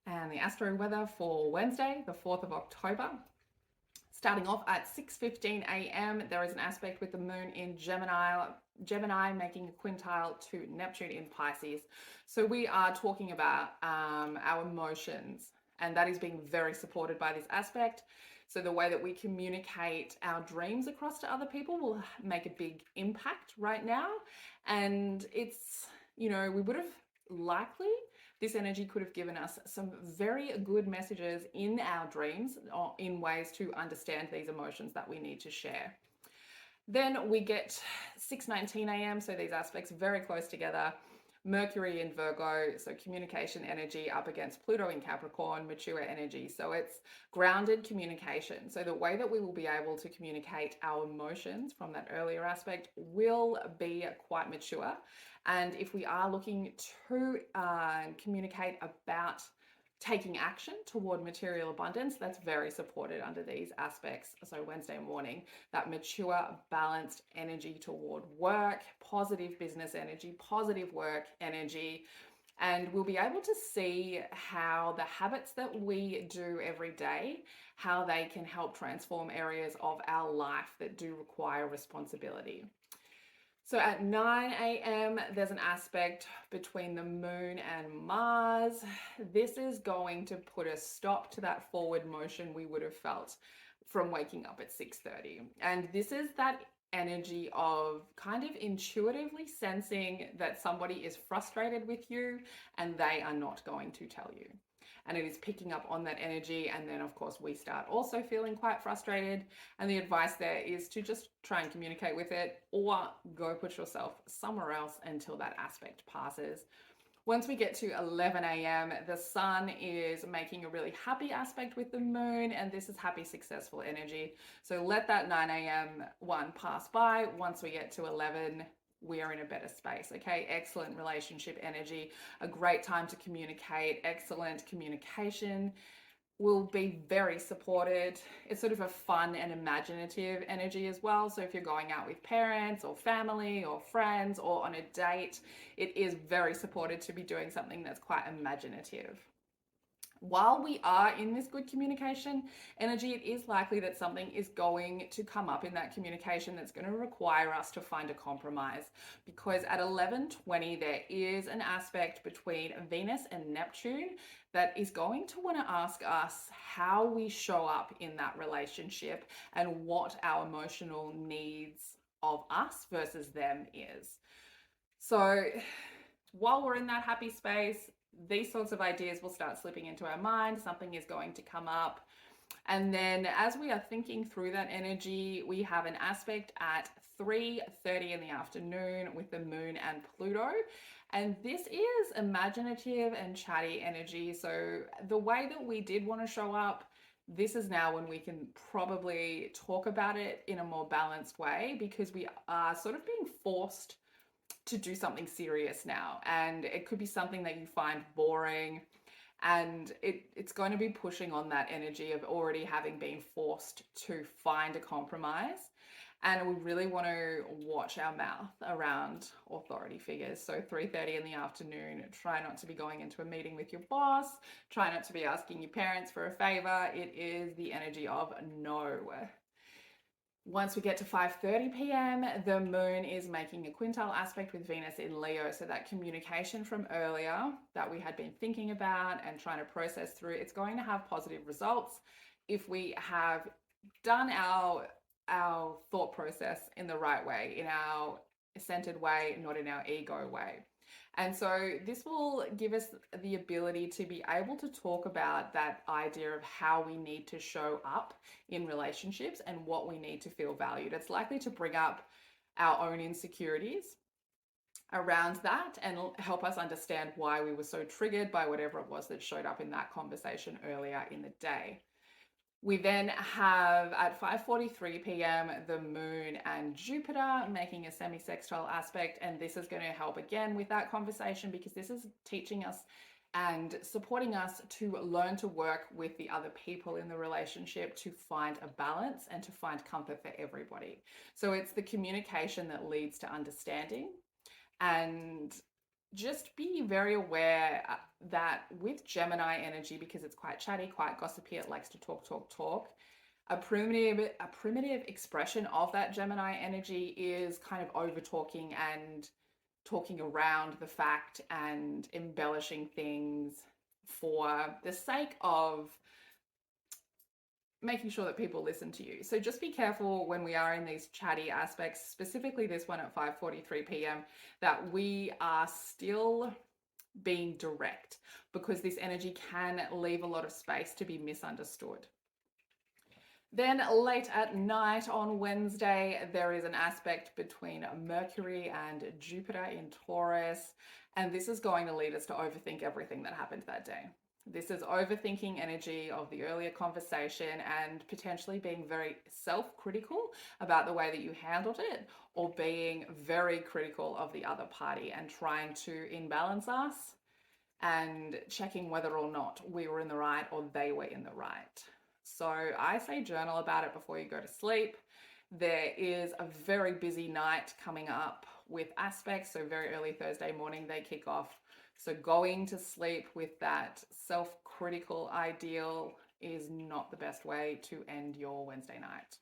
And the astro weather for Wednesday, the 4th of October. Starting off at 6:15 a.m., there is an aspect with the moon in Gemini making a quintile to Neptune in Pisces. So we are talking about our emotions, and that is being very supported by this aspect. So the way that we communicate our dreams across to other people will make a big impact right now. And it's, we would have likely, this energy could have given us some very good messages in our dreams in ways to understand these emotions that we need to share. Then we get 6:19 a.m. So these aspects very close together. Mercury in Virgo, so communication energy up against Pluto in Capricorn, mature energy. So it's grounded communication. So the way that we will be able to communicate our emotions from that earlier aspect will be quite mature. And if we are looking to communicate about taking action toward material abundance, that's very supported under these aspects. So Wednesday morning, that mature, balanced energy toward work, positive business energy, positive work energy. And we'll be able to see how the habits that we do every day, how they can help transform areas of our life that do require responsibility. So at 9 a.m., there's an aspect between the moon and Mars. This is going to put a stop to that forward motion we would have felt from waking up at 6:30. And this is that energy of kind of intuitively sensing that somebody is frustrated with you and they are not going to tell you. And it is picking up on that energy. And then, of course, we start also feeling quite frustrated. And the advice there is to just try and communicate with it or go put yourself somewhere else until that aspect passes. Once we get to 11 a.m., the sun is making a really happy aspect with the moon, and this is happy, successful energy. So let that 9 a.m. one pass by. Once we get to 11, we are in a better space. Okay, excellent relationship energy, a great time to communicate, excellent communication will be very supported. It's sort of a fun and imaginative energy as well. So if you're going out with parents or family or friends or on a date, it is very supported to be doing something that's quite imaginative. While we are in this good communication energy, it is likely that something is going to come up in that communication that's going to require us to find a compromise, because at 11:20 there is an aspect between Venus and Neptune that is going to want to ask us how we show up in that relationship and what our emotional needs of us versus them is. So while we're in that happy space, these sorts of ideas will start slipping into our mind. Something is going to come up. And then as we are thinking through that energy, we have an aspect at 3:30 in the afternoon with the moon and Pluto. And this is imaginative and chatty energy. So the way that we did want to show up, this is now when we can probably talk about it in a more balanced way, because we are sort of being forced to do something serious now, and it could be something that you find boring, and it's going to be pushing on that energy of already having been forced to find a compromise. And we really want to watch our mouth around authority figures. So 3:30 in the afternoon, try not to be going into a meeting with your boss, try not to be asking your parents for a favor. It is the energy of no. Once we get to 5:30 p.m., the moon is making a quintile aspect with Venus in Leo. So that communication from earlier that we had been thinking about and trying to process through, it's going to have positive results if we have done our thought process in the right way, in our centered way, not in our ego way. And so this will give us the ability to be able to talk about that idea of how we need to show up in relationships and what we need to feel valued. It's likely to bring up our own insecurities around that and help us understand why we were so triggered by whatever it was that showed up in that conversation earlier in the day. We then have at 5:43 p.m. the moon and Jupiter making a semi-sextile aspect, and this is going to help again with that conversation, because this is teaching us and supporting us to learn to work with the other people in the relationship to find a balance and to find comfort for everybody. So it's the communication that leads to understanding, and just be very aware that with Gemini energy, because it's quite chatty, quite gossipy, it likes to talk. A primitive expression of that Gemini energy is kind of over talking and talking around the fact and embellishing things for the sake of making sure that people listen to you. So just be careful when we are in these chatty aspects, specifically this one at 5:43 p.m., that we are still being direct, because this energy can leave a lot of space to be misunderstood. Then late at night on Wednesday, there is an aspect between Mercury and Jupiter in Taurus, and this is going to lead us to overthink everything that happened that day. This is overthinking energy of the earlier conversation and potentially being very self-critical about the way that you handled it, or being very critical of the other party and trying to imbalance us and checking whether or not we were in the right or they were in the right. So I say journal about it before you go to sleep. There is a very busy night coming up with aspects, so very early Thursday morning they kick off. So going to sleep with that self-critical ideal is not the best way to end your Wednesday night.